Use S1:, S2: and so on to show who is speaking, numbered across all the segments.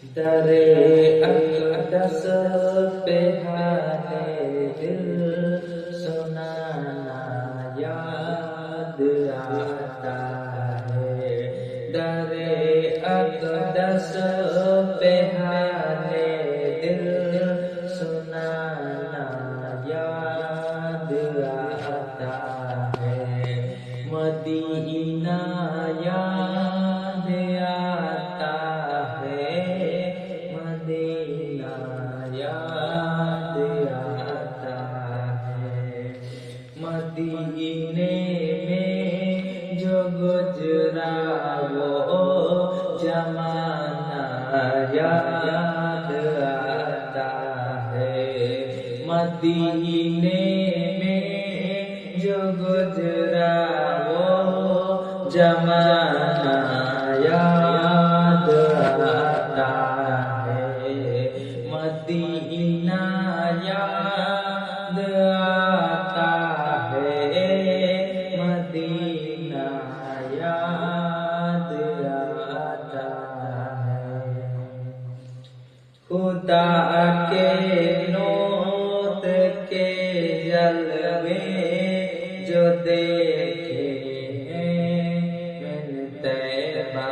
S1: درے اقدس پہ حالِ دل سنانا یاد آتا ہے، درے اقدس پہ حالِ دل سنانا یاد آتا ہے، مدینہ یاد آتا ہے، مدینہ یاد آتا ہے، مدینے میں جو گزرا وہ زمانہ یاد آتا ہے، مدینے میں جو گزرا وہ زمانہ یاد آتا ہے، مدینہ یاد آتا ہے، مدینہ یاد آتا ہے، خدا کے نور کے جلوے جو دیکھے ہیں میں نے طیبہ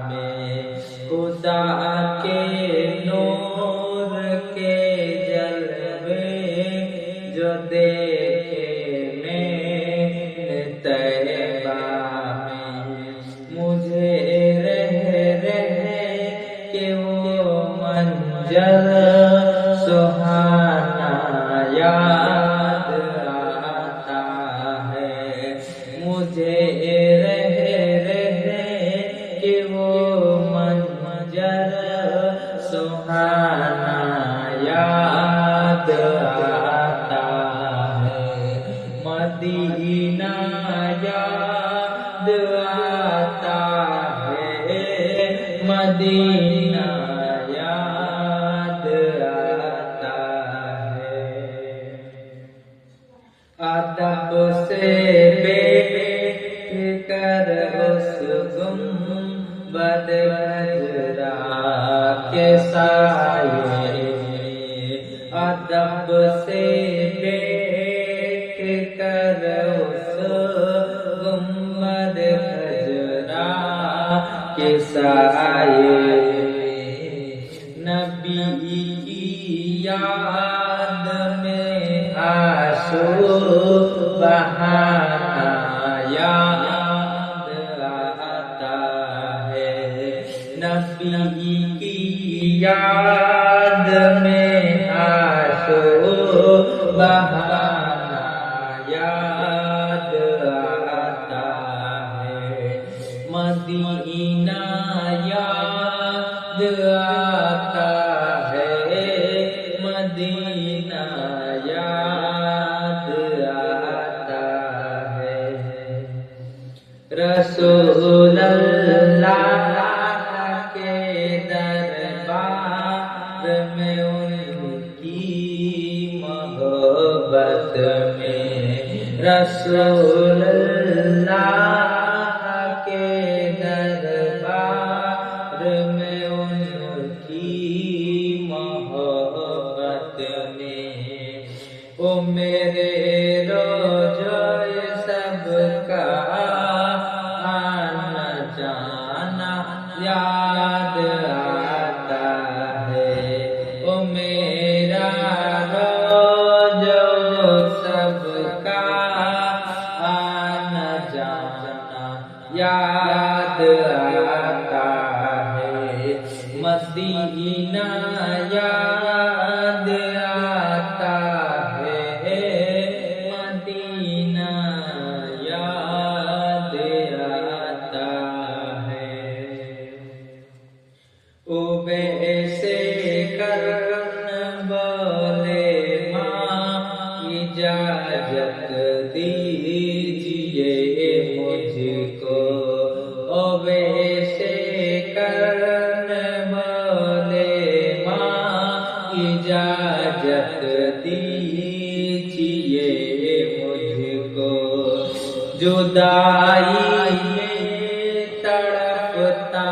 S1: میں، خدا کے نور کے جلوے جو دیکھے میں نے طیبہ میں، مجھے رہ کہ وہ منظر سہانا یاد آتا ہے، مجھے رہ کہ وہ منظر سہانا یاد آتا ہے، مدینہ یاد آتا ہے، مدینہ یاد آتا ہے، ادب سے بیٹھ کر اس گنبد خضرا کے سائے، ادب سے بیٹھ کر اس گنبد خضرا کے سائے، نبی کی یاد میں آنسو بہانا یاد آتا ہے، نبی کی یاد میں آنسو بہانا یاد آتا ہے، مدینہ یاد آتا ہے، مدینہ یاد آتا ہے، رسول اللہ کے دربار میں ان کی محبت میں، رسول اللہ کے دربار میں ان کی محبت میں، او میرے روزے سب کا آنا جانا یاد آتا ہے، او میرا روزہ سب کا آنا جانا یاد آتا ہے، مدینہ یاد آتا ہے، مدینہ یاد آتا ہے، او ویسے کرن بولے ماں اجازت دیجیے مجھ کو، او ویسے کرن بولے ماں اجازت دیجیے مجھ کو، جدائی میں تڑپتا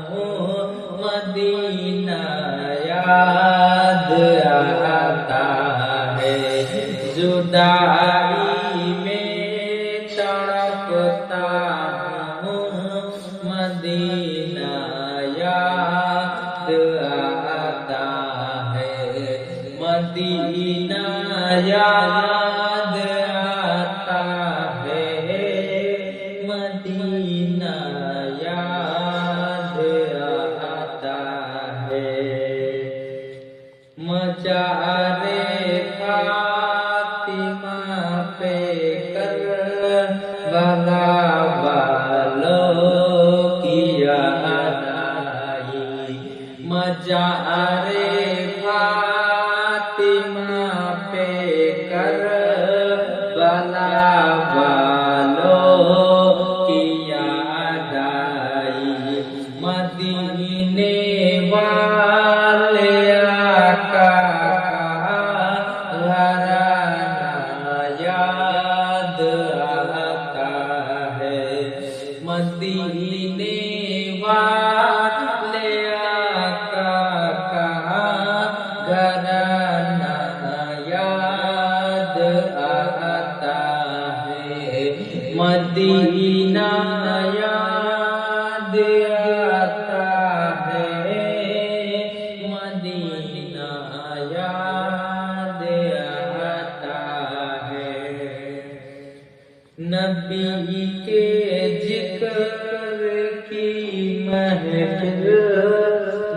S1: ہوں مدینہ یاد آتا ہے، جدائی میں تڑپتا ہوں، مدینہ یاد آتا ہے، مدینہ یاد آتا ہے، مدینہ یاد آتا ہے۔ مزار فاطمہ پہ کربلا والوں کی یاد آئی، مزار فاطمہ پہ کربلا والوں کی یاد آئی، مدینے والے آقا کا گھرانہ یاد آتا ہے، مدینے والے آقا کا گھرانہ یاد آتا ہے، مدینہ یاد آتا ہے، مدینہ یاد آتا ہے۔ نبی کے ذکر کی محفل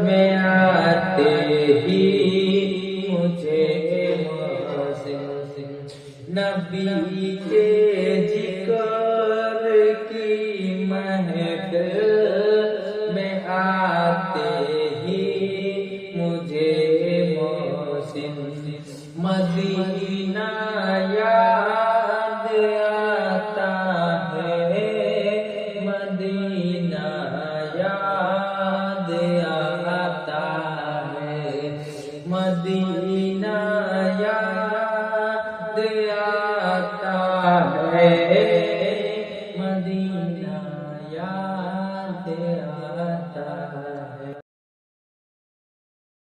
S1: میں آتے ہی مجھے محسن، نبی کے ذکر کی محفل میں آتے ہی مجھے محسن، مدینہ یاد آتا ہے، مدینہ یاد آتا ہے، مدینہ یاد آتا ہے۔